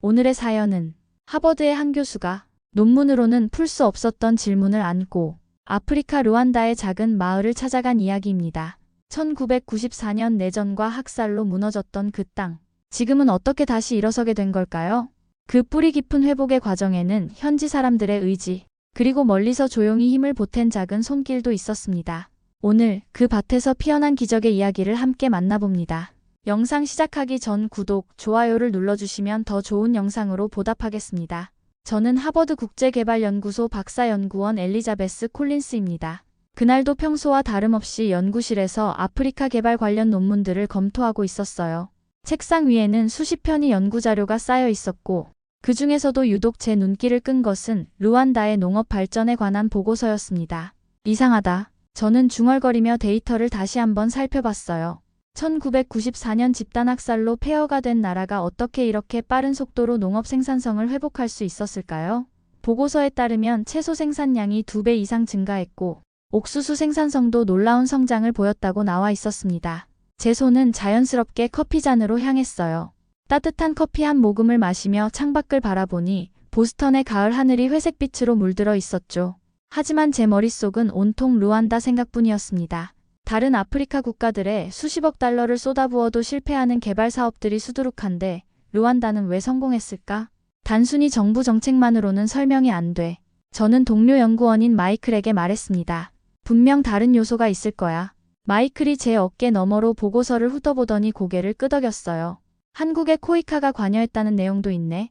오늘의 사연은 하버드의 한 교수가 논문으로는 풀 수 없었던 질문을 안고 아프리카 르완다의 작은 마을을 찾아간 이야기입니다. 1994년 내전과 학살로 무너졌던 그 땅. 지금은 어떻게 다시 일어서게 된 걸까요? 그 뿌리 깊은 회복의 과정에는 현지 사람들의 의지, 그리고 멀리서 조용히 힘을 보탠 작은 손길도 있었습니다. 오늘 그 밭에서 피어난 기적의 이야기를 함께 만나봅니다. 영상 시작하기 전 구독, 좋아요를 눌러주시면 더 좋은 영상으로 보답하겠습니다. 저는 하버드 국제개발연구소 박사연구원 엘리자베스 콜린스입니다. 그날도 평소와 다름없이 연구실에서 아프리카 개발 관련 논문들을 검토하고 있었어요. 책상 위에는 수십 편의 연구자료가 쌓여 있었고, 그 중에서도 유독 제 눈길을 끈 것은 르완다의 농업 발전에 관한 보고서였습니다. 이상하다. 저는 중얼거리며 데이터를 다시 한번 살펴봤어요. 1994년 집단학살로 폐허가 된 나라가 어떻게 이렇게 빠른 속도로 농업 생산성을 회복할 수 있었을까요? 보고서에 따르면 채소 생산량이 2배 이상 증가했고, 옥수수 생산성도 놀라운 성장을 보였다고 나와 있었습니다. 제 손은 자연스럽게 커피잔으로 향했어요. 따뜻한 커피 한 모금을 마시며 창밖을 바라보니 보스턴의 가을 하늘이 회색빛으로 물들어 있었죠. 하지만 제 머릿속은 온통 르완다 생각뿐이었습니다. 다른 아프리카 국가들에 수십억 달러를 쏟아부어도 실패하는 개발 사업들이 수두룩한데 르완다는 왜 성공했을까? 단순히 정부 정책만으로는 설명이 안 돼. 저는 동료 연구원인 마이클에게 말했습니다. 분명 다른 요소가 있을 거야. 마이클이 제 어깨 너머로 보고서를 훑어보더니 고개를 끄덕였어요. 한국의 코이카가 관여했다는 내용도 있네.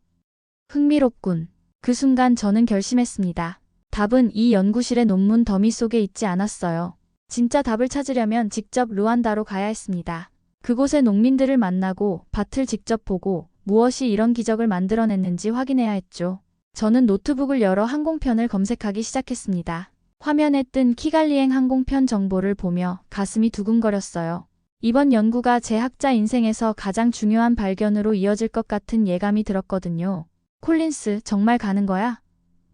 흥미롭군. 그 순간 저는 결심했습니다. 답은 이 연구실의 논문 더미 속에 있지 않았어요. 진짜 답을 찾으려면 직접 르완다로 가야 했습니다. 그곳의 농민들을 만나고 밭을 직접 보고 무엇이 이런 기적을 만들어냈는지 확인해야 했죠. 저는 노트북을 열어 항공편을 검색하기 시작했습니다. 화면에 뜬 키갈리행 항공편 정보를 보며 가슴이 두근거렸어요. 이번 연구가 제 학자 인생에서 가장 중요한 발견으로 이어질 것 같은 예감이 들었거든요. 콜린스, 정말 가는 거야?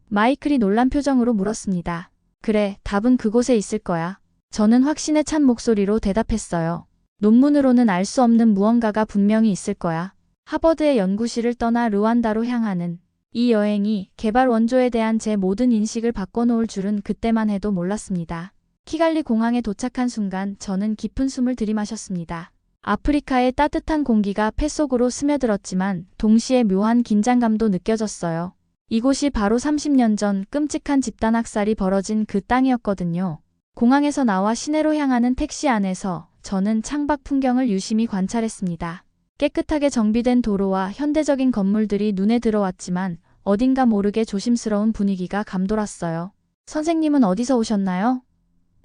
마이클이 놀란 표정으로 물었습니다. 그래, 답은 그곳에 있을 거야. 저는 확신에 찬 목소리로 대답했어요. 논문으로는 알 수 없는 무언가가 분명히 있을 거야. 하버드의 연구실을 떠나 르완다로 향하는 이 여행이 개발 원조에 대한 제 모든 인식을 바꿔놓을 줄은 그때만 해도 몰랐습니다. 키갈리 공항에 도착한 순간 저는 깊은 숨을 들이마셨습니다. 아프리카의 따뜻한 공기가 폐 속으로 스며들었지만 동시에 묘한 긴장감도 느껴졌어요. 이곳이 바로 30년 전 끔찍한 집단학살이 벌어진 그 땅이었거든요. 공항에서 나와 시내로 향하는 택시 안에서 저는 창밖 풍경을 유심히 관찰했습니다. 깨끗하게 정비된 도로와 현대적인 건물들이 눈에 들어왔지만 어딘가 모르게 조심스러운 분위기가 감돌았어요. 선생님은 어디서 오셨나요?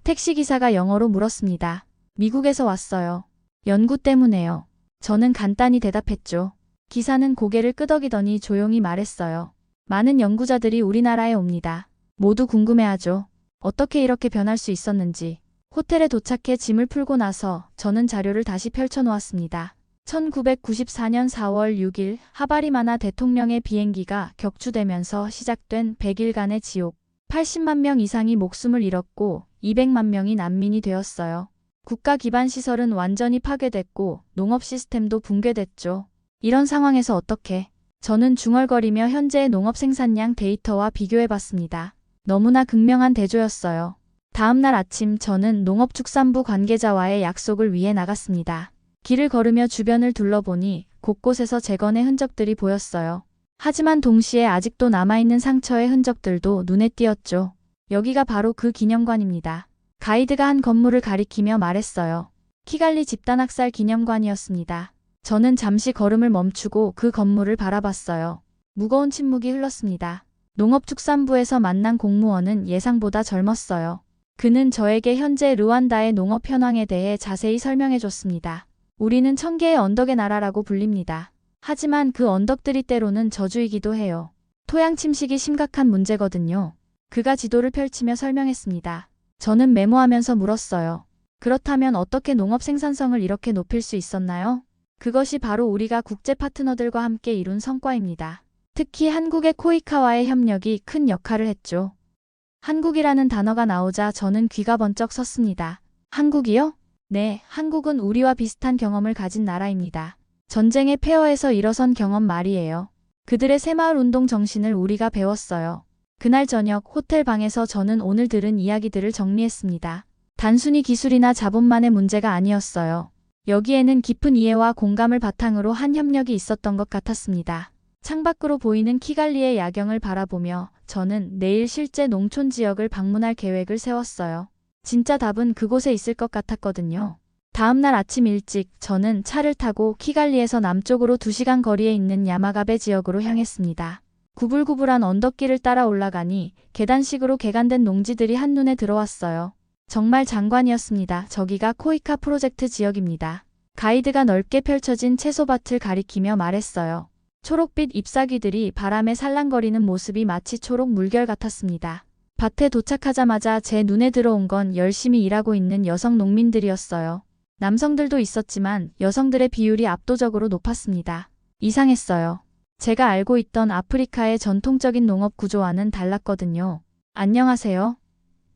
택시기사가 영어로 물었습니다. 미국에서 왔어요. 연구 때문에요. 저는 간단히 대답했죠. 기사는 고개를 끄덕이더니 조용히 말했어요. 많은 연구자들이 우리나라에 옵니다. 모두 궁금해하죠. 어떻게 이렇게 변할 수 있었는지. 호텔에 도착해 짐을 풀고 나서 저는 자료를 다시 펼쳐놓았습니다. 1994년 4월 6일 하바리마나 대통령의 비행기가 격추되면서 시작된 100일간의 지옥. 80만 명 이상이 목숨을 잃었고 200만 명이 난민이 되었어요. 국가 기반 시설은 완전히 파괴됐고 농업 시스템도 붕괴됐죠. 이런 상황에서 어떻게? 저는 중얼거리며 현재의 농업 생산량 데이터와 비교해봤습니다. 너무나 극명한 대조였어요. 다음 날 아침 저는 농업축산부 관계자와의 약속을 위해 나갔습니다. 길을 걸으며 주변을 둘러보니 곳곳에서 재건의 흔적들이 보였어요. 하지만 동시에 아직도 남아있는 상처의 흔적들도 눈에 띄었죠. 여기가 바로 그 기념관입니다. 가이드가 한 건물을 가리키며 말했어요. 키갈리 집단학살 기념관이었습니다. 저는 잠시 걸음을 멈추고 그 건물을 바라봤어요. 무거운 침묵이 흘렀습니다. 농업축산부에서 만난 공무원은 예상보다 젊었어요. 그는 저에게 현재 르완다의 농업 현황에 대해 자세히 설명해줬습니다. 우리는 1000개의 언덕의 나라라고 불립니다. 하지만 그 언덕들이 때로는 저주이기도 해요. 토양 침식이 심각한 문제거든요. 그가 지도를 펼치며 설명했습니다. 저는 메모하면서 물었어요. 그렇다면 어떻게 농업 생산성을 이렇게 높일 수 있었나요? 그것이 바로 우리가 국제 파트너들과 함께 이룬 성과입니다. 특히 한국의 코이카와의 협력이 큰 역할을 했죠. 한국이라는 단어가 나오자 저는 귀가 번쩍 섰습니다. 한국이요? 네, 한국은 우리와 비슷한 경험을 가진 나라입니다. 전쟁의 폐허에서 일어선 경험 말이에요. 그들의 새마을 운동 정신을 우리가 배웠어요. 그날 저녁 호텔 방에서 저는 오늘 들은 이야기들을 정리했습니다. 단순히 기술이나 자본만의 문제가 아니었어요. 여기에는 깊은 이해와 공감을 바탕으로 한 협력이 있었던 것 같았습니다. 창밖으로 보이는 키갈리의 야경을 바라보며 저는 내일 실제 농촌 지역을 방문할 계획을 세웠어요. 진짜 답은 그곳에 있을 것 같았거든요. 다음 날 아침 일찍 저는 차를 타고 키갈리에서 남쪽으로 2시간 거리에 있는 야마가베 지역으로 향했습니다. 구불구불한 언덕길을 따라 올라가니 계단식으로 개간된 농지들이 한눈에 들어왔어요. 정말 장관이었습니다. 저기가 코이카 프로젝트 지역입니다. 가이드가 넓게 펼쳐진 채소밭을 가리키며 말했어요. 초록빛 잎사귀들이 바람에 살랑거리는 모습이 마치 초록 물결 같았습니다. 밭에 도착하자마자 제 눈에 들어온 건 열심히 일하고 있는 여성 농민들이었어요. 남성들도 있었지만 여성들의 비율이 압도적으로 높았습니다. 이상했어요. 제가 알고 있던 아프리카의 전통적인 농업 구조와는 달랐거든요. 안녕하세요.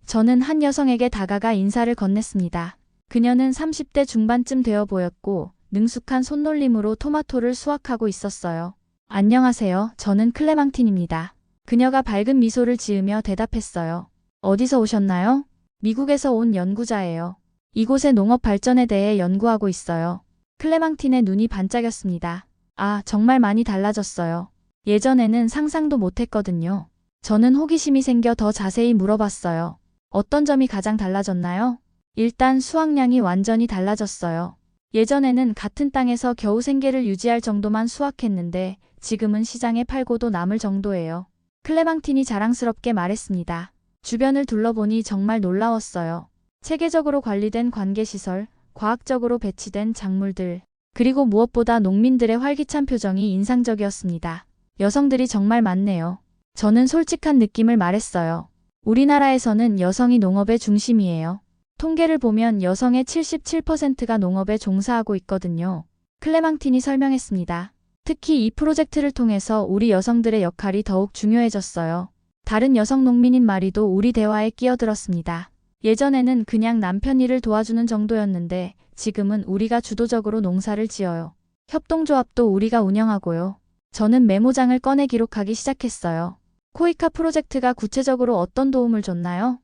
저는 한 여성에게 다가가 인사를 건넸습니다. 그녀는 30대 중반쯤 되어 보였고 능숙한 손놀림으로 토마토를 수확하고 있었어요. 안녕하세요. 저는 클레망틴입니다. 그녀가 밝은 미소를 지으며 대답했어요. 어디서 오셨나요? 미국에서 온 연구자예요. 이곳의 농업 발전에 대해 연구하고 있어요. 클레망틴의 눈이 반짝였습니다. 아, 정말 많이 달라졌어요. 예전에는 상상도 못했거든요. 저는 호기심이 생겨 더 자세히 물어봤어요. 어떤 점이 가장 달라졌나요? 일단 수확량이 완전히 달라졌어요. 예전에는 같은 땅에서 겨우 생계를 유지할 정도만 수확했는데 지금은 시장에 팔고도 남을 정도예요. 클레망틴이 자랑스럽게 말했습니다. 주변을 둘러보니 정말 놀라웠어요. 체계적으로 관리된 관계시설, 과학적으로 배치된 작물들, 그리고 무엇보다 농민들의 활기찬 표정이 인상적이었습니다. 여성들이 정말 많네요. 저는 솔직한 느낌을 말했어요. 우리나라에서는 여성이 농업의 중심이에요. 통계를 보면 여성의 77%가 농업에 종사하고 있거든요. 클레망틴이 설명했습니다. 특히 이 프로젝트를 통해서 우리 여성들의 역할이 더욱 중요해졌어요. 다른 여성 농민인 마리도 우리 대화에 끼어들었습니다. 예전에는 그냥 남편 일을 도와주는 정도였는데 지금은 우리가 주도적으로 농사를 지어요. 협동조합도 우리가 운영하고요. 저는 메모장을 꺼내 기록하기 시작했어요. 코이카 프로젝트가 구체적으로 어떤 도움을 줬나요?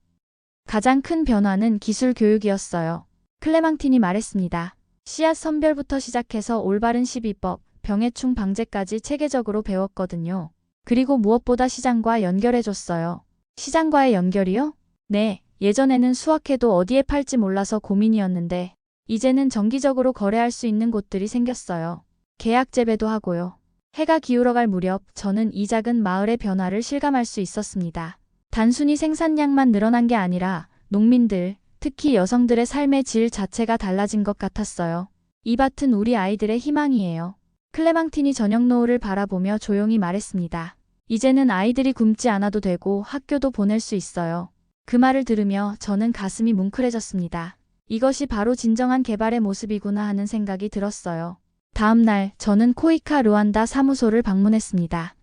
가장 큰 변화는 기술 교육이었어요. 클레망틴이 말했습니다. 씨앗 선별부터 시작해서 올바른 시비법, 병해충 방제까지 체계적으로 배웠거든요. 그리고 무엇보다 시장과 연결해줬어요. 시장과의 연결이요? 네, 예전에는 수확해도 어디에 팔지 몰라서 고민이었는데 이제는 정기적으로 거래할 수 있는 곳들이 생겼어요. 계약 재배도 하고요. 해가 기울어갈 무렵 저는 이 작은 마을의 변화를 실감할 수 있었습니다. 단순히 생산량만 늘어난 게 아니라 농민들, 특히 여성들의 삶의 질 자체가 달라진 것 같았어요. 이 밭은 우리 아이들의 희망이에요. 클레망틴이 저녁 노을을 바라보며 조용히 말했습니다. 이제는 아이들이 굶지 않아도 되고 학교도 보낼 수 있어요. 그 말을 들으며 저는 가슴이 뭉클해졌습니다. 이것이 바로 진정한 개발의 모습이구나 하는 생각이 들었어요. 다음 날 저는 코이카 르완다 사무소를 방문했습니다.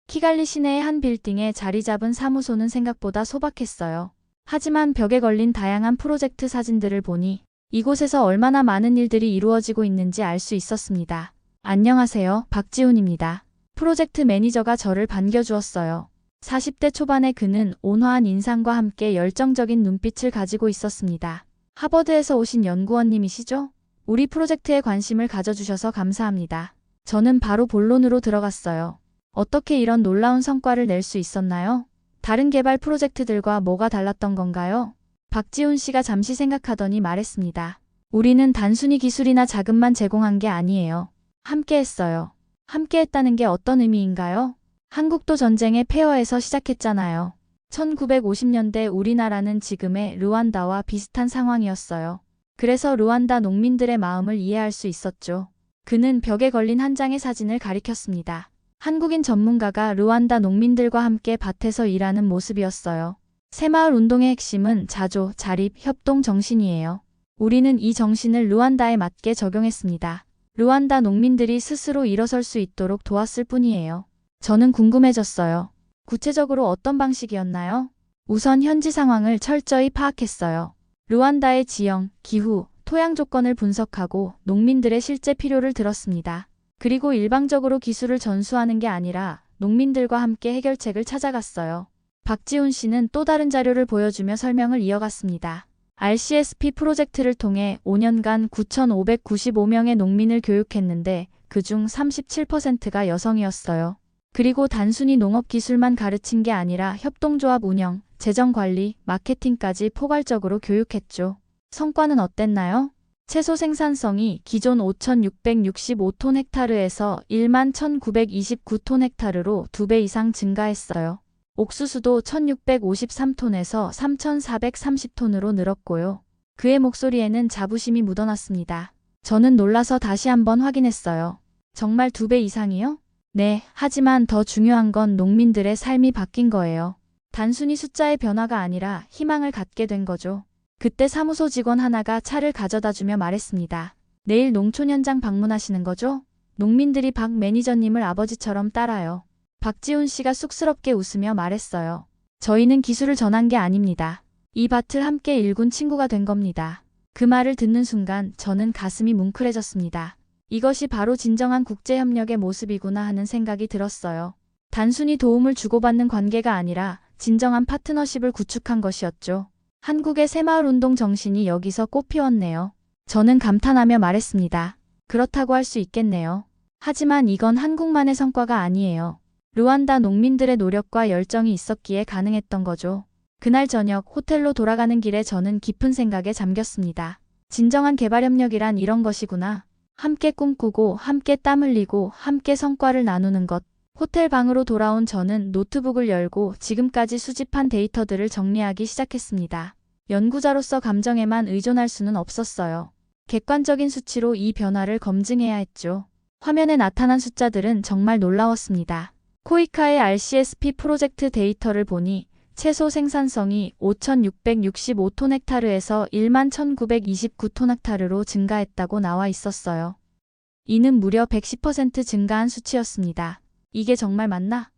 키갈리 시내의 한 빌딩에 자리 잡은 사무소는 생각보다 소박했어요. 하지만 벽에 걸린 다양한 프로젝트 사진들을 보니 이곳에서 얼마나 많은 일들이 이루어지고 있는지 알 수 있었습니다. 안녕하세요, 박지훈입니다. 프로젝트 매니저가 저를 반겨주었어요. 40대 초반의 그는 온화한 인상과 함께 열정적인 눈빛을 가지고 있었습니다. 하버드에서 오신 연구원님이시죠? 우리 프로젝트에 관심을 가져주셔서 감사합니다. 저는 바로 본론으로 들어갔어요. 어떻게 이런 놀라운 성과를 낼 수 있었나요? 다른 개발 프로젝트들과 뭐가 달랐던 건가요? 박지훈 씨가 잠시 생각하더니 말했습니다. 우리는 단순히 기술이나 자금만 제공한 게 아니에요. 함께 했어요. 함께 했다는 게 어떤 의미인가요? 한국도 전쟁의 폐허에서 시작했잖아요. 1950년대 우리나라는 지금의 르완다와 비슷한 상황이었어요. 그래서 르완다 농민들의 마음을 이해할 수 있었죠. 그는 벽에 걸린 한 장의 사진을 가리켰습니다. 한국인 전문가가 르완다 농민들과 함께 밭에서 일하는 모습이었어요. 새마을 운동의 핵심은 자조, 자립, 협동 정신이에요. 우리는 이 정신을 르완다에 맞게 적용했습니다. 르완다 농민들이 스스로 일어설 수 있도록 도왔을 뿐이에요. 저는 궁금해졌어요. 구체적으로 어떤 방식이었나요? 우선 현지 상황을 철저히 파악했어요. 르완다의 지형, 기후, 토양 조건을 분석하고 농민들의 실제 필요를 들었습니다. 그리고 일방적으로 기술을 전수하는 게 아니라 농민들과 함께 해결책을 찾아갔어요. 박지훈 씨는 또 다른 자료를 보여주며 설명을 이어갔습니다. RCSP 프로젝트를 통해 5년간 9,595명의 농민을 교육했는데 그중 37%가 여성이었어요. 그리고 단순히 농업 기술만 가르친 게 아니라 협동조합 운영, 재정 관리, 마케팅까지 포괄적으로 교육했죠. 성과는 어땠나요? 채소 생산성이 기존 5,665톤 헥타르에서 1만 1,929톤 헥타르로 2배 이상 증가했어요. 옥수수도 1,653톤에서 3,430톤으로 늘었고요. 그의 목소리에는 자부심이 묻어났습니다. 저는 놀라서 다시 한번 확인했어요. 정말 2배 이상이요? 네, 하지만 더 중요한 건 농민들의 삶이 바뀐 거예요. 단순히 숫자의 변화가 아니라 희망을 갖게 된 거죠. 그때 사무소 직원 하나가 차를 가져다 주며 말했습니다. 내일 농촌 현장 방문하시는 거죠? 농민들이 박 매니저님을 아버지처럼 따라요. 박지훈 씨가 쑥스럽게 웃으며 말했어요. 저희는 기술을 전한 게 아닙니다. 이 밭을 함께 일군 친구가 된 겁니다. 그 말을 듣는 순간 저는 가슴이 뭉클해졌습니다. 이것이 바로 진정한 국제협력의 모습이구나 하는 생각이 들었어요. 단순히 도움을 주고받는 관계가 아니라 진정한 파트너십을 구축한 것이었죠. 한국의 새마을운동 정신이 여기서 꽃피웠네요. 저는 감탄하며 말했습니다. 그렇다고 할 수 있겠네요. 하지만 이건 한국만의 성과가 아니에요. 루안다 농민들의 노력과 열정이 있었기에 가능했던 거죠. 그날 저녁 호텔로 돌아가는 길에 저는 깊은 생각에 잠겼습니다. 진정한 개발협력이란 이런 것이구나. 함께 꿈꾸고 함께 땀 흘리고 함께 성과를 나누는 것. 호텔 방으로 돌아온 저는 노트북을 열고 지금까지 수집한 데이터들을 정리하기 시작했습니다. 연구자로서 감정에만 의존할 수는 없었어요. 객관적인 수치로 이 변화를 검증해야 했죠. 화면에 나타난 숫자들은 정말 놀라웠습니다. 코이카의 RCSP 프로젝트 데이터를 보니 채소 생산성이 5,665톤 헥타르에서 1만 1,929톤 헥타르로 증가했다고 나와 있었어요. 이는 무려 110% 증가한 수치였습니다. 이게 정말 맞나?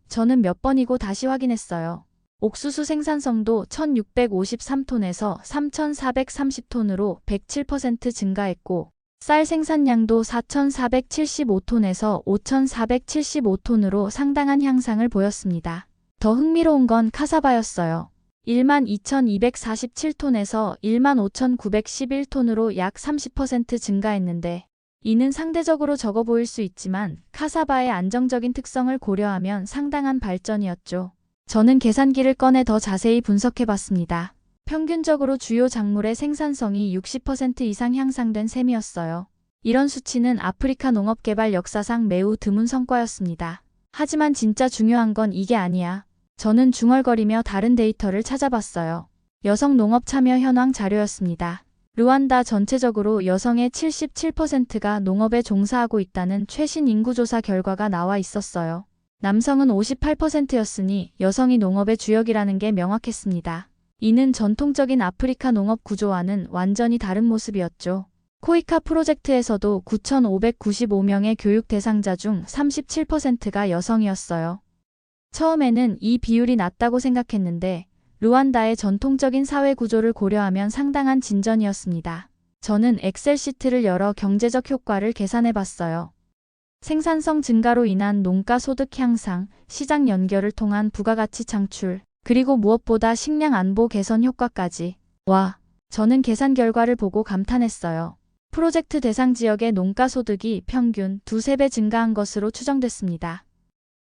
저는 몇 번이고 다시 확인했어요. 옥수수 생산성도 1,653톤에서 3,430톤으로 107% 증가했고 쌀 생산량도 4,475톤에서 5,475톤으로 상당한 향상을 보였습니다. 더 흥미로운 건 카사바였어요. 1만 2,247톤에서 1만 5,911톤으로 약 30% 증가했는데 이는 상대적으로 적어 보일 수 있지만 카사바의 안정적인 특성을 고려하면 상당한 발전이었죠. 저는 계산기를 꺼내 더 자세히 분석해 봤습니다. 평균적으로 주요 작물의 생산성이 60% 이상 향상된 셈이었어요. 이런 수치는 아프리카 농업개발 역사상 매우 드문 성과였습니다. 하지만 진짜 중요한 건 이게 아니야. 저는 중얼거리며 다른 데이터를 찾아봤어요. 여성 농업 참여 현황 자료였습니다. 루안다 전체적으로 여성의 77%가 농업에 종사하고 있다는 최신 인구조사 결과가 나와 있었어요. 남성은 58%였으니 여성이 농업의 주역이라는 게 명확했습니다. 이는 전통적인 아프리카 농업 구조와는 완전히 다른 모습이었죠. 코이카 프로젝트에서도 9,595명의 교육 대상자 중 37%가 여성이었어요. 처음에는 이 비율이 낮다고 생각했는데 루안다의 전통적인 사회 구조를 고려하면 상당한 진전이었습니다. 저는 엑셀 시트를 열어 경제적 효과를 계산해 봤어요. 생산성 증가로 인한 농가 소득 향상, 시장 연결을 통한 부가가치 창출, 그리고 무엇보다 식량 안보 개선 효과까지. 와, 저는 계산 결과를 보고 감탄했어요. 프로젝트 대상 지역의 농가 소득이 평균 2~3배 증가한 것으로 추정됐습니다.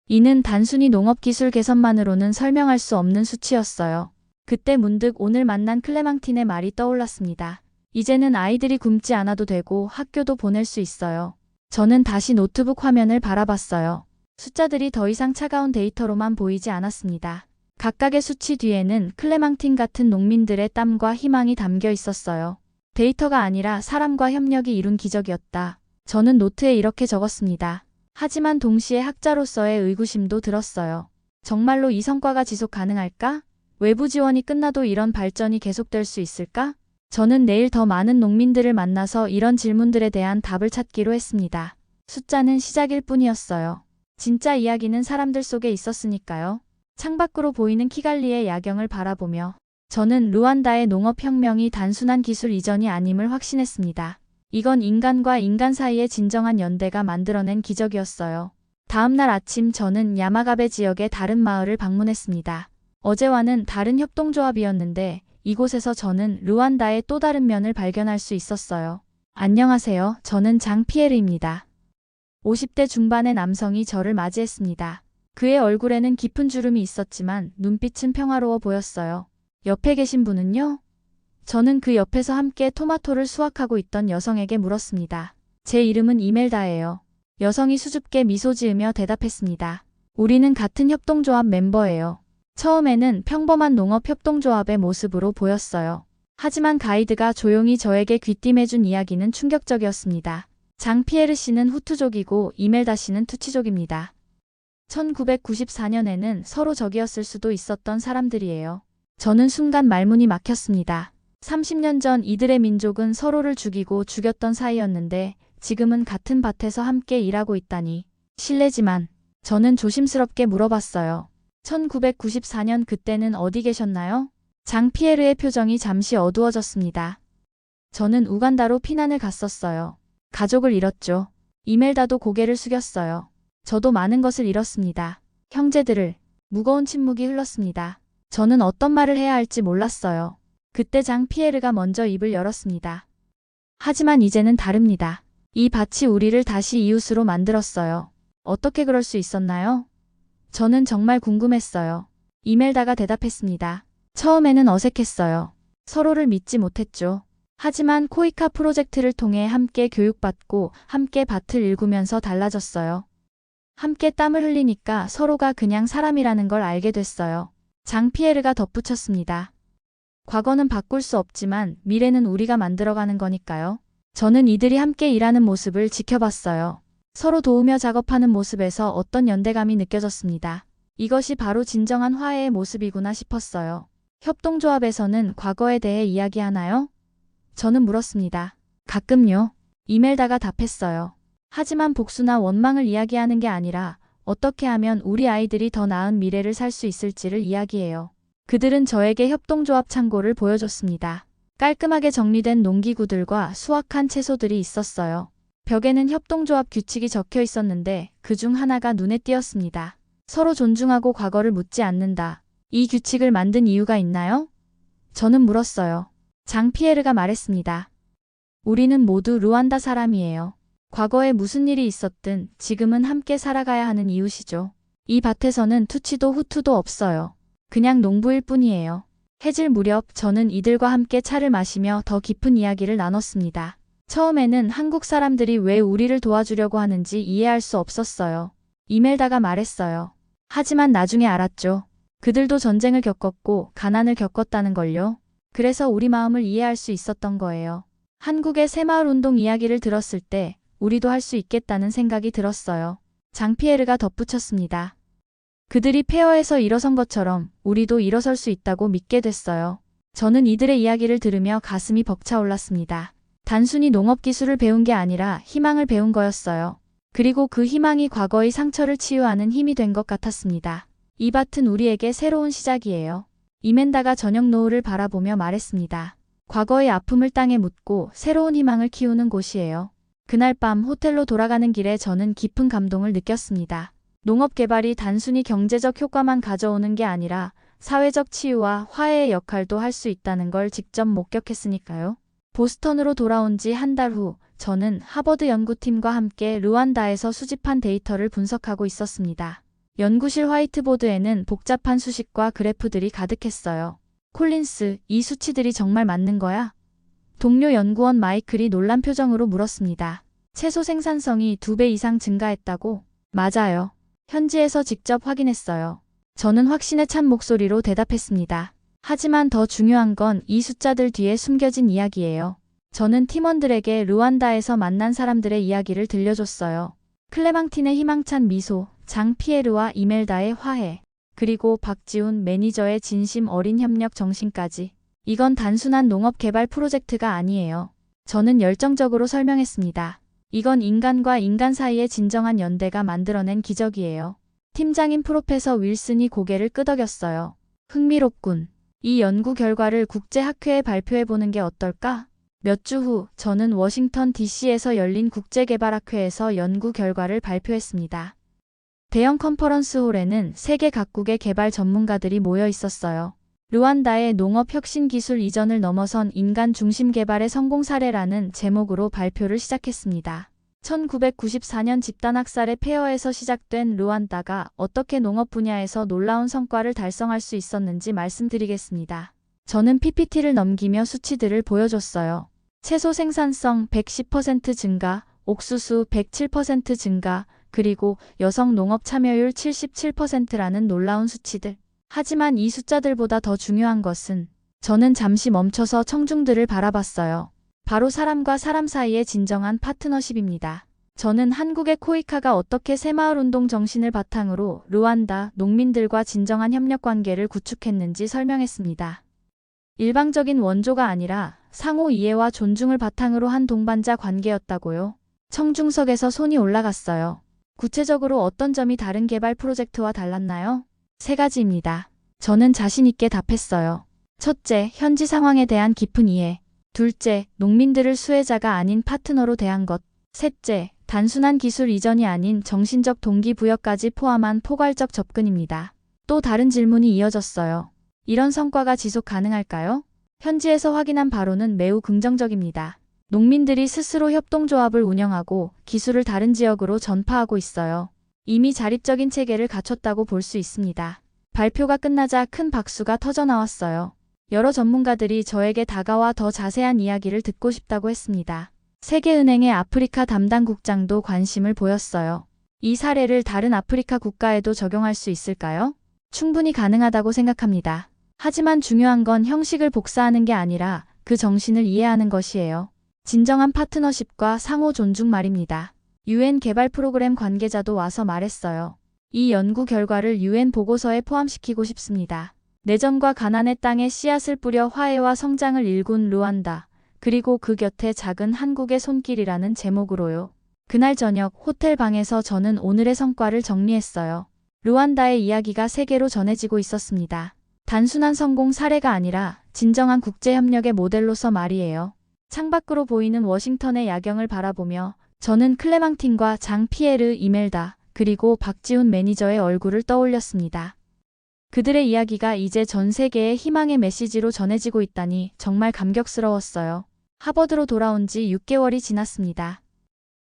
이는 단순히 농업 기술 개선만으로는 설명할 수 없는 수치였어요. 그때 문득 오늘 만난 클레망틴의 말이 떠올랐습니다. 이제는 아이들이 굶지 않아도 되고 학교도 보낼 수 있어요. 저는 다시 노트북 화면을 바라봤어요. 숫자들이 더 이상 차가운 데이터로만 보이지 않았습니다. 각각의 수치 뒤에는 클레망틴 같은 농민들의 땀과 희망이 담겨 있었어요. 데이터가 아니라 사람과 협력이 이룬 기적이었다. 저는 노트에 이렇게 적었습니다. 하지만 동시에 학자로서의 의구심도 들었어요. 정말로 이 성과가 지속 가능할까? 외부 지원이 끝나도 이런 발전이 계속될 수 있을까? 저는 내일 더 많은 농민들을 만나서 이런 질문들에 대한 답을 찾기로 했습니다. 숫자는 시작일 뿐이었어요. 진짜 이야기는 사람들 속에 있었으니까요. 창밖으로 보이는 키갈리의 야경을 바라보며 저는 루안다의 농업혁명이 단순한 기술 이전이 아님을 확신했습니다. 이건 인간과 인간 사이의 진정한 연대가 만들어낸 기적이었어요. 다음 날 아침 저는 야마가베 지역의 다른 마을을 방문했습니다. 어제와는 다른 협동조합이었는데 이곳에서 저는 르완다의 또 다른 면을 발견할 수 있었어요. 안녕하세요. 저는 장 피에르입니다. 50대 중반의 남성이 저를 맞이했습니다. 그의 얼굴에는 깊은 주름이 있었지만 눈빛은 평화로워 보였어요. 옆에 계신 분은요? 저는 그 옆에서 함께 토마토를 수확하고 있던 여성에게 물었습니다. 제 이름은 이멜다예요. 여성이 수줍게 미소 지으며 대답했습니다. 우리는 같은 협동조합 멤버예요. 처음에는 평범한 농업협동조합의 모습으로 보였어요. 하지만 가이드가 조용히 저에게 귀띔해준 이야기는 충격적이었습니다. 장 피에르 씨는 후투족이고 이멜다 씨는 투치족입니다. 1994년에는 서로 적이었을 수도 있었던 사람들이에요. 저는 순간 말문이 막혔습니다. 30년 전 이들의 민족은 서로를 죽이고 죽였던 사이였는데 지금은 같은 밭에서 함께 일하고 있다니. 실례지만 저는 조심스럽게 물어봤어요. 1994년 그때는 어디 계셨나요? 장 피에르의 표정이 잠시 어두워졌습니다. 저는 우간다로 피난을 갔었어요. 가족을 잃었죠. 이멜다도 고개를 숙였어요. 저도 많은 것을 잃었습니다. 형제들을. 무거운 침묵이 흘렀습니다. 저는 어떤 말을 해야 할지 몰랐어요. 그때 장 피에르가 먼저 입을 열었습니다. 하지만 이제는 다릅니다. 이 밭이 우리를 다시 이웃으로 만들었어요. 어떻게 그럴 수 있었나요? 저는 정말 궁금했어요. 이멜다가 대답했습니다. 처음에는 어색했어요. 서로를 믿지 못했죠. 하지만 코이카 프로젝트를 통해 함께 교육받고 함께 밭을 일구면서 달라졌어요. 함께 땀을 흘리니까 서로가 그냥 사람이라는 걸 알게 됐어요. 장 피에르가 덧붙였습니다. 과거는 바꿀 수 없지만 미래는 우리가 만들어가는 거니까요. 저는 이들이 함께 일하는 모습을 지켜봤어요. 서로 도우며 작업하는 모습에서 어떤 연대감이 느껴졌습니다. 이것이 바로 진정한 화해의 모습이구나 싶었어요. 협동조합에서는 과거에 대해 이야기하나요? 저는 물었습니다. 가끔요. 이멜다가 답했어요. 하지만 복수나 원망을 이야기하는 게 아니라 어떻게 하면 우리 아이들이 더 나은 미래를 살 수 있을지를 이야기해요. 그들은 저에게 협동조합 창고를 보여줬습니다. 깔끔하게 정리된 농기구들과 수확한 채소들이 있었어요. 벽에는 협동조합 규칙이 적혀 있었는데 그중 하나가 눈에 띄었습니다. 서로 존중하고 과거를 묻지 않는다. 이 규칙을 만든 이유가 있나요? 저는 물었어요. 장 피에르가 말했습니다. 우리는 모두 르완다 사람이에요. 과거에 무슨 일이 있었든 지금은 함께 살아가야 하는 이웃이죠. 이 밭에서는 투치도 후투도 없어요. 그냥 농부일 뿐이에요. 해질 무렵 저는 이들과 함께 차를 마시며 더 깊은 이야기를 나눴습니다. 처음에는 한국 사람들이 왜 우리를 도와주려고 하는지 이해할 수 없었어요. 이멜다가 말했어요. 하지만 나중에 알았죠. 그들도 전쟁을 겪었고 가난을 겪었다는 걸요. 그래서 우리 마음을 이해할 수 있었던 거예요. 한국의 새마을 운동 이야기를 들었을 때 우리도 할 수 있겠다는 생각이 들었어요. 장 피에르가 덧붙였습니다. 그들이 폐허에서 일어선 것처럼 우리도 일어설 수 있다고 믿게 됐어요. 저는 이들의 이야기를 들으며 가슴이 벅차올랐습니다. 단순히 농업 기술을 배운 게 아니라 희망을 배운 거였어요. 그리고 그 희망이 과거의 상처를 치유하는 힘이 된 것 같았습니다. 이 밭은 우리에게 새로운 시작이에요. 이멘다가 저녁 노을을 바라보며 말했습니다. 과거의 아픔을 땅에 묻고 새로운 희망을 키우는 곳이에요. 그날 밤 호텔로 돌아가는 길에 저는 깊은 감동을 느꼈습니다. 농업 개발이 단순히 경제적 효과만 가져오는 게 아니라 사회적 치유와 화해의 역할도 할 수 있다는 걸 직접 목격했으니까요. 보스턴으로 돌아온 지 한 달 후 저는 하버드 연구팀과 함께 르완다에서 수집한 데이터를 분석하고 있었습니다. 연구실 화이트보드에는 복잡한 수식과 그래프들이 가득했어요. 콜린스, 이 수치들이 정말 맞는 거야? 동료 연구원 마이클이 놀란 표정으로 물었습니다. 채소 생산성이 2배 이상 증가했다고? 맞아요. 현지에서 직접 확인했어요. 저는 확신에 찬 목소리로 대답했습니다. 하지만 더 중요한 건 이 숫자들 뒤에 숨겨진 이야기예요. 저는 팀원들에게 르완다에서 만난 사람들의 이야기를 들려줬어요. 클레망틴의 희망찬 미소, 장 피에르와 이멜다의 화해, 그리고 박지훈 매니저의 진심 어린 협력 정신까지. 이건 단순한 농업 개발 프로젝트가 아니에요. 저는 열정적으로 설명했습니다. 이건 인간과 인간 사이의 진정한 연대가 만들어낸 기적이에요. 팀장인 프로페서 윌슨이 고개를 끄덕였어요. 흥미롭군. 이 연구 결과를 국제학회에 발표해보는 게 어떨까? 몇 주 후 저는 워싱턴 DC에서 열린 국제개발학회에서 연구 결과를 발표했습니다. 대형 컨퍼런스홀에는 세계 각국의 개발 전문가들이 모여 있었어요. 르완다의 농업 혁신 기술 이전을 넘어선 인간 중심 개발의 성공 사례라는 제목으로 발표를 시작했습니다. 1994년 집단학살의 폐허에서 시작된 르완다가 어떻게 농업 분야에서 놀라운 성과를 달성할 수 있었는지 말씀드리겠습니다. 저는 PPT를 넘기며 수치들을 보여줬어요. 채소 생산성 110% 증가, 옥수수 107% 증가, 그리고 여성 농업 참여율 77%라는 놀라운 수치들. 하지만 이 숫자들보다 더 중요한 것은 저는 잠시 멈춰서 청중들을 바라봤어요. 바로 사람과 사람 사이의 진정한 파트너십입니다. 저는 한국의 코이카가 어떻게 새마을운동 정신을 바탕으로 르완다 농민들과 진정한 협력 관계를 구축했는지 설명했습니다. 일방적인 원조가 아니라 상호 이해와 존중을 바탕으로 한 동반자 관계였다고요. 청중석에서 손이 올라갔어요. 구체적으로 어떤 점이 다른 개발 프로젝트와 달랐나요? 3가지입니다. 저는 자신 있게 답했어요. 첫째, 현지 상황에 대한 깊은 이해. 둘째, 농민들을 수혜자가 아닌 파트너로 대한 것. 셋째, 단순한 기술 이전이 아닌 정신적 동기부여까지 포함한 포괄적 접근입니다. 또 다른 질문이 이어졌어요. 이런 성과가 지속 가능할까요? 현지에서 확인한 바로는 매우 긍정적입니다. 농민들이 스스로 협동조합을 운영하고 기술을 다른 지역으로 전파하고 있어요. 이미 자립적인 체계를 갖췄다고 볼 수 있습니다. 발표가 끝나자 큰 박수가 터져나왔어요. 여러 전문가들이 저에게 다가와 더 자세한 이야기를 듣고 싶다고 했습니다. 세계은행의 아프리카 담당 국장도 관심을 보였어요. 이 사례를 다른 아프리카 국가에도 적용할 수 있을까요? 충분히 가능하다고 생각합니다. 하지만 중요한 건 형식을 복사하는 게 아니라 그 정신을 이해하는 것이에요. 진정한 파트너십과 상호 존중 말입니다. UN 개발 프로그램 관계자도 와서 말했어요. 이 연구 결과를 UN 보고서에 포함시키고 싶습니다. 내전과 가난의 땅에 씨앗을 뿌려 화해와 성장을 일군 르완다. 그리고 그 곁에 작은 한국의 손길이라는 제목으로요. 그날 저녁 호텔 방에서 저는 오늘의 성과를 정리했어요. 르완다의 이야기가 세계로 전해지고 있었습니다. 단순한 성공 사례가 아니라 진정한 국제협력의 모델로서 말이에요. 창밖으로 보이는 워싱턴의 야경을 바라보며 저는 클레망틴과 장 피에르 이멜다 그리고 박지훈 매니저의 얼굴을 떠올렸습니다. 그들의 이야기가 이제 전 세계에 희망의 메시지로 전해지고 있다니 정말 감격스러웠어요. 하버드로 돌아온 지 6개월이 지났습니다.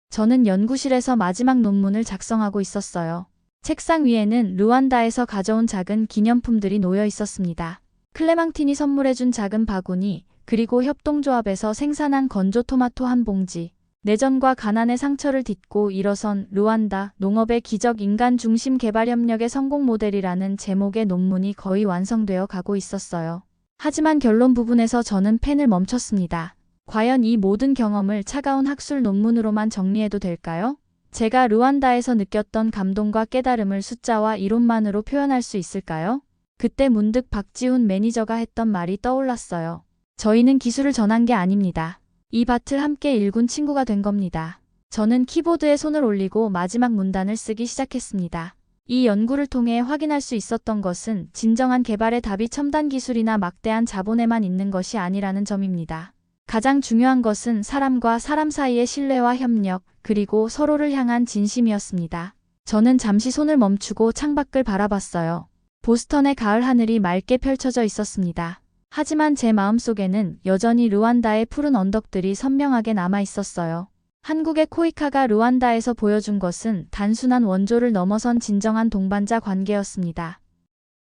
저는 연구실에서 마지막 논문을 작성하고 있었어요. 책상 위에는 르완다에서 가져온 작은 기념품들이 놓여 있었습니다. 클레망틴이 선물해준 작은 바구니, 그리고 협동조합에서 생산한 건조 토마토 한 봉지. 내전과 가난의 상처를 딛고 일어선 르완다 농업의 기적 인간 중심 개발 협력의 성공 모델이라는 제목의 논문이 거의 완성되어 가고 있었어요. 하지만 결론 부분에서 저는 펜을 멈췄습니다. 과연 이 모든 경험을 차가운 학술 논문으로만 정리해도 될까요? 제가 르완다에서 느꼈던 감동과 깨달음을 숫자와 이론만으로 표현할 수 있을까요? 그때 문득 박지훈 매니저가 했던 말이 떠올랐어요. 저희는 기술을 전한 게 아닙니다. 이 밭을 함께 일군 친구가 된 겁니다. 저는 키보드에 손을 올리고 마지막 문단을 쓰기 시작했습니다. 이 연구를 통해 확인할 수 있었던 것은 진정한 개발의 답이 첨단 기술이나 막대한 자본에만 있는 것이 아니라는 점입니다. 가장 중요한 것은 사람과 사람 사이의 신뢰와 협력, 그리고 서로를 향한 진심이었습니다. 저는 잠시 손을 멈추고 창밖을 바라봤어요. 보스턴의 가을 하늘이 맑게 펼쳐져 있었습니다. 하지만 제 마음속에는 여전히 르완다의 푸른 언덕들이 선명하게 남아 있었어요. 한국의 코이카가 르완다에서 보여준 것은 단순한 원조를 넘어선 진정한 동반자 관계였습니다.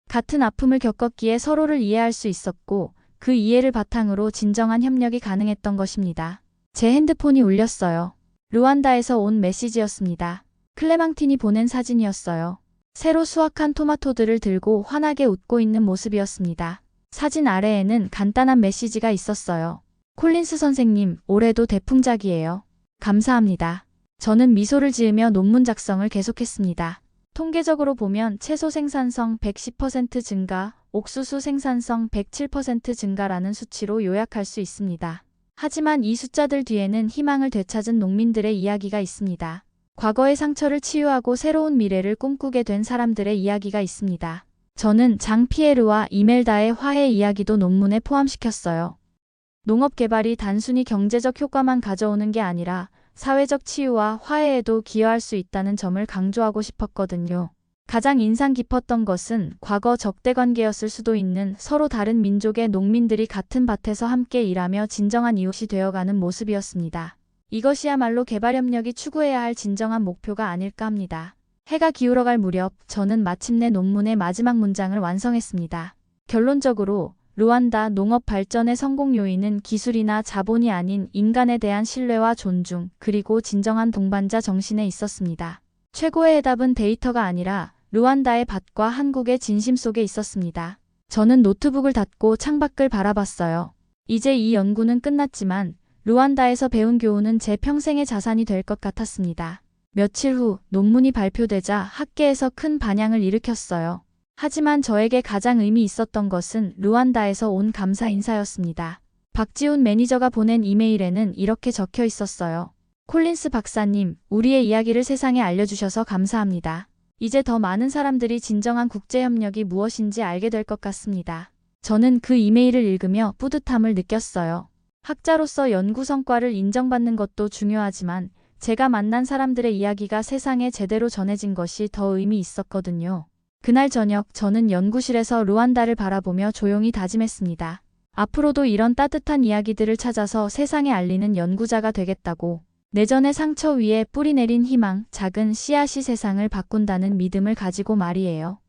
같은 아픔을 겪었기에 서로를 이해할 수 있었고 그 이해를 바탕으로 진정한 협력이 가능했던 것입니다. 제 핸드폰이 울렸어요. 르완다에서 온 메시지였습니다. 클레망틴이 보낸 사진이었어요. 새로 수확한 토마토들을 들고 환하게 웃고 있는 모습이었습니다. 사진 아래에는 간단한 메시지가 있었어요. 콜린스 선생님, 올해도 대풍작이에요. 감사합니다. 저는 미소를 지으며 논문 작성을 계속했습니다. 통계적으로 보면 채소 생산성 110% 증가, 옥수수 생산성 107% 증가라는 수치로 요약할 수 있습니다. 하지만 이 숫자들 뒤에는 희망을 되찾은 농민들의 이야기가 있습니다. 과거의 상처를 치유하고 새로운 미래를 꿈꾸게 된 사람들의 이야기가 있습니다. 저는 장 피에르와 이멜다의 화해 이야기도 논문에 포함시켰어요. 농업 개발이 단순히 경제적 효과만 가져오는 게 아니라 사회적 치유와 화해에도 기여할 수 있다는 점을 강조하고 싶었거든요. 가장 인상 깊었던 것은 과거 적대 관계였을 수도 있는 서로 다른 민족의 농민들이 같은 밭에서 함께 일하며 진정한 이웃이 되어가는 모습이었습니다. 이것이야말로 개발협력이 추구해야 할 진정한 목표가 아닐까 합니다. 해가 기울어갈 무렵 저는 마침내 논문의 마지막 문장을 완성했습니다. 결론적으로 루안다 농업 발전의 성공 요인은 기술이나 자본이 아닌 인간에 대한 신뢰와 존중, 그리고 진정한 동반자 정신에 있었습니다. 최고의 해답은 데이터가 아니라 루안다의 밭과 한국의 진심 속에 있었습니다. 저는 노트북을 닫고 창밖을 바라봤어요. 이제 이 연구는 끝났지만 루안다에서 배운 교훈은 제 평생의 자산이 될 것 같았습니다. 며칠 후 논문이 발표되자 학계에서 큰 반향을 일으켰어요. 하지만 저에게 가장 의미 있었던 것은 루안다에서 온 감사 인사였습니다. 박지훈 매니저가 보낸 이메일에는 이렇게 적혀 있었어요. 콜린스 박사님, 우리의 이야기를 세상에 알려주셔서 감사합니다. 이제 더 많은 사람들이 진정한 국제협력이 무엇인지 알게 될 것 같습니다. 저는 그 이메일을 읽으며 뿌듯함을 느꼈어요. 학자로서 연구 성과를 인정받는 것도 중요하지만 제가 만난 사람들의 이야기가 세상에 제대로 전해진 것이 더 의미 있었거든요. 그날 저녁 저는 연구실에서 루안다를 바라보며 조용히 다짐했습니다. 앞으로도 이런 따뜻한 이야기들을 찾아서 세상에 알리는 연구자가 되겠다고. 내전의 상처 위에 뿌리 내린 희망, 작은 씨앗이 세상을 바꾼다는 믿음을 가지고 말이에요.